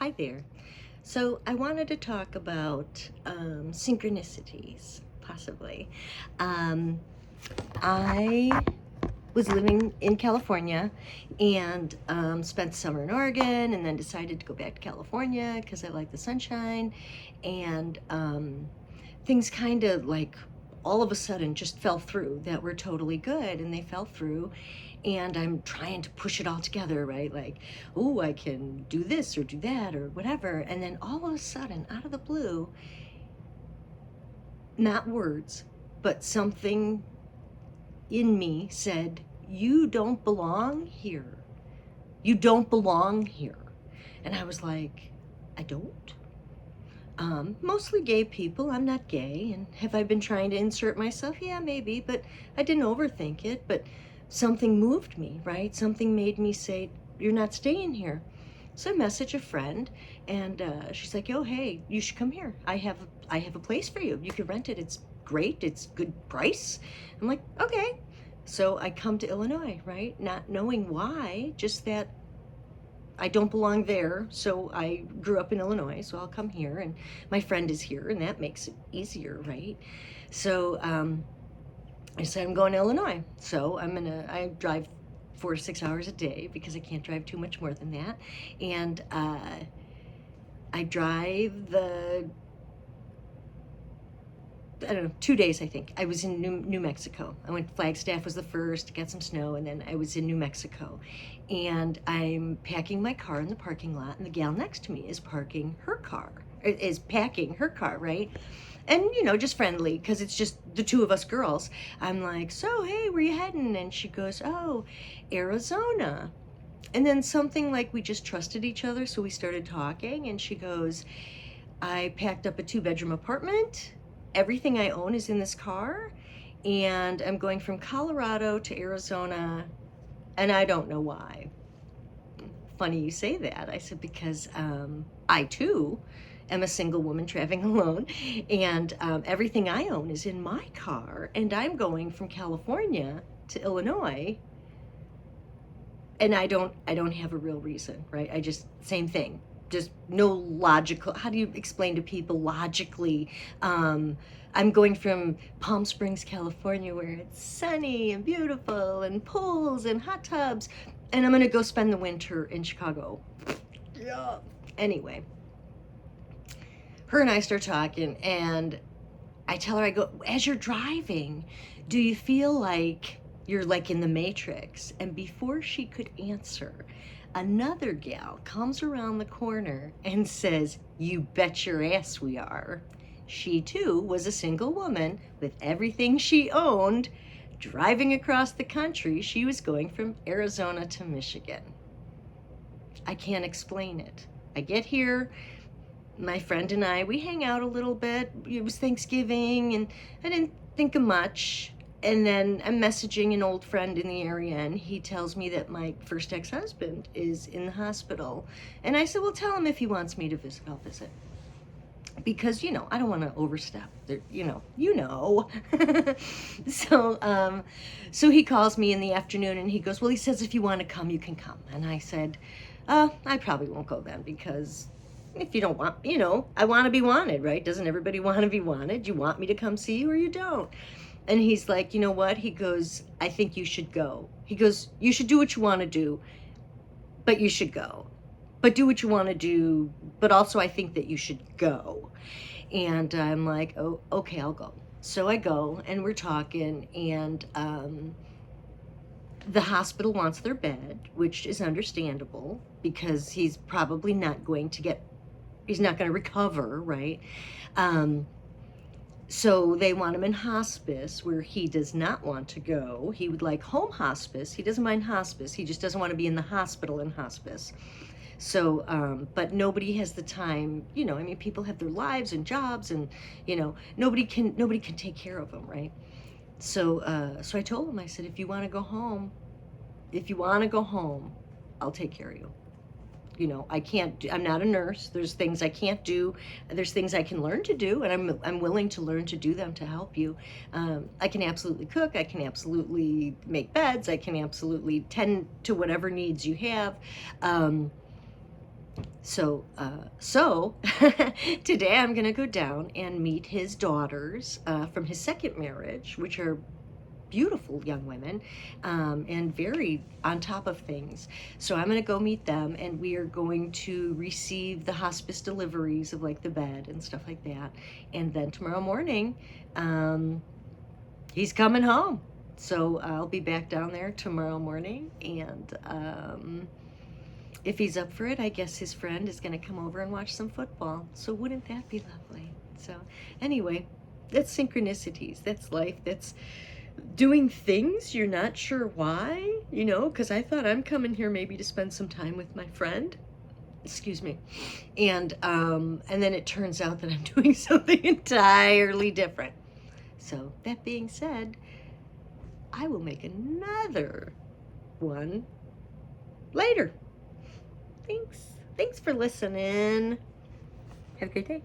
Hi there. So I wanted to talk about synchronicities, possibly. Um, I was living in California and spent summer in Oregon, and then decided to go back to California because I like the sunshine. And things kind of like all of a sudden just fell through that were totally good, and they fell through. And I'm trying to push it all together, right? Like, oh, I can do this or do that or whatever. And then all of a sudden, out of the blue, not words, but something in me said, you don't belong here. You don't belong here. And I was like, I don't? Mostly gay people. I'm not gay. And have I been trying to insert myself? Yeah, maybe, but I didn't overthink it. But something moved me, right? Something made me say, you're not staying here. So I messaged a friend, and she's like, "Oh, hey, you should come here. I have a place for you. You can rent it. It's great. It's good price." I'm like, "Okay." So I come to Illinois, right? Not knowing why, just that I don't belong there. So I grew up in Illinois, so I'll come here, and my friend is here, and that makes it easier, right? So I said, I'm going to Illinois. So I drive 4 to 6 hours a day because I can't drive too much more than that. And I drive I don't know, 2 days, I think. I was in New Mexico. I went, Flagstaff was the first, got some snow, and then I was in New Mexico. And I'm packing my car in the parking lot, and the gal next to me is packing her car, right? And, just friendly, because it's just the two of us girls. I'm like, so, hey, where you heading? And she goes, oh, Arizona. And then something like we just trusted each other, so we started talking, and she goes, I packed up a 2-bedroom apartment. Everything I own is in this car, and I'm going from Colorado to Arizona, and I don't know why. Funny you say that. I said, because I too am a single woman traveling alone, and everything I own is in my car, and I'm going from California to Illinois, and I don't have a real reason, right? I just, same thing, just no logical. How do you explain to people logically? I'm going from Palm Springs, California, where it's sunny and beautiful and pools and hot tubs, and I'm gonna go spend the winter in Chicago. Yeah. Anyway, her and I start talking, and I tell her, I go, as you're driving, do you feel like you're like in the Matrix? And before she could answer, another gal comes around the corner and says, you bet your ass we are. She too was a single woman with everything she owned, driving across the country. She was going from Arizona to Michigan. I can't explain it. I get here, my friend and I, we hang out a little bit. It was Thanksgiving, and I didn't think of much. And then I'm messaging an old friend in the area, and he tells me that my first ex-husband is in the hospital. And I said, well, tell him if he wants me to visit, I'll visit. Because, I don't want to overstep. So he calls me in the afternoon, and he goes, well, he says, if you want to come, you can come. And I said, I probably won't go then, because if you don't want, I want to be wanted, right? Doesn't everybody want to be wanted? You want me to come see you, or you don't? And he's like, you know what? He goes, I think you should go. He goes, you should do what you want to do, but you should go. But do what you want to do, but also I think that you should go. And I'm like, oh, okay, I'll go. So I go, and we're talking, and the hospital wants their bed, which is understandable, because he's probably not going to he's not going to recover, right? So they want him in hospice, where he does not want to go. He would like home hospice. He doesn't mind hospice. He just doesn't want to be in the hospital in hospice. So, but nobody has the time, people have their lives and jobs, and, nobody can take care of them, right? So, so I told him, I said, if you want to go home, I'll take care of you. I'm not a nurse. There's things I can't do. There's things I can learn to do, and I'm willing to learn to do them to help you. I can absolutely cook. I can absolutely make beds. I can absolutely tend to whatever needs you have. So today I'm gonna go down and meet his daughters from his second marriage, which are beautiful young women, and very on top of things. So I'm going to go meet them, and we are going to receive the hospice deliveries of like the bed and stuff like that. And then tomorrow morning, he's coming home. So I'll be back down there tomorrow morning, and if he's up for it, I guess his friend is going to come over and watch some football. So wouldn't that be lovely? So anyway, that's synchronicities. That's life. That's doing things you're not sure why, you know, because I thought I'm coming here maybe to spend some time with my friend, excuse me, and then it turns out that I'm doing something entirely different. So that being said, I will make another one later. Thanks for listening. Have a great day.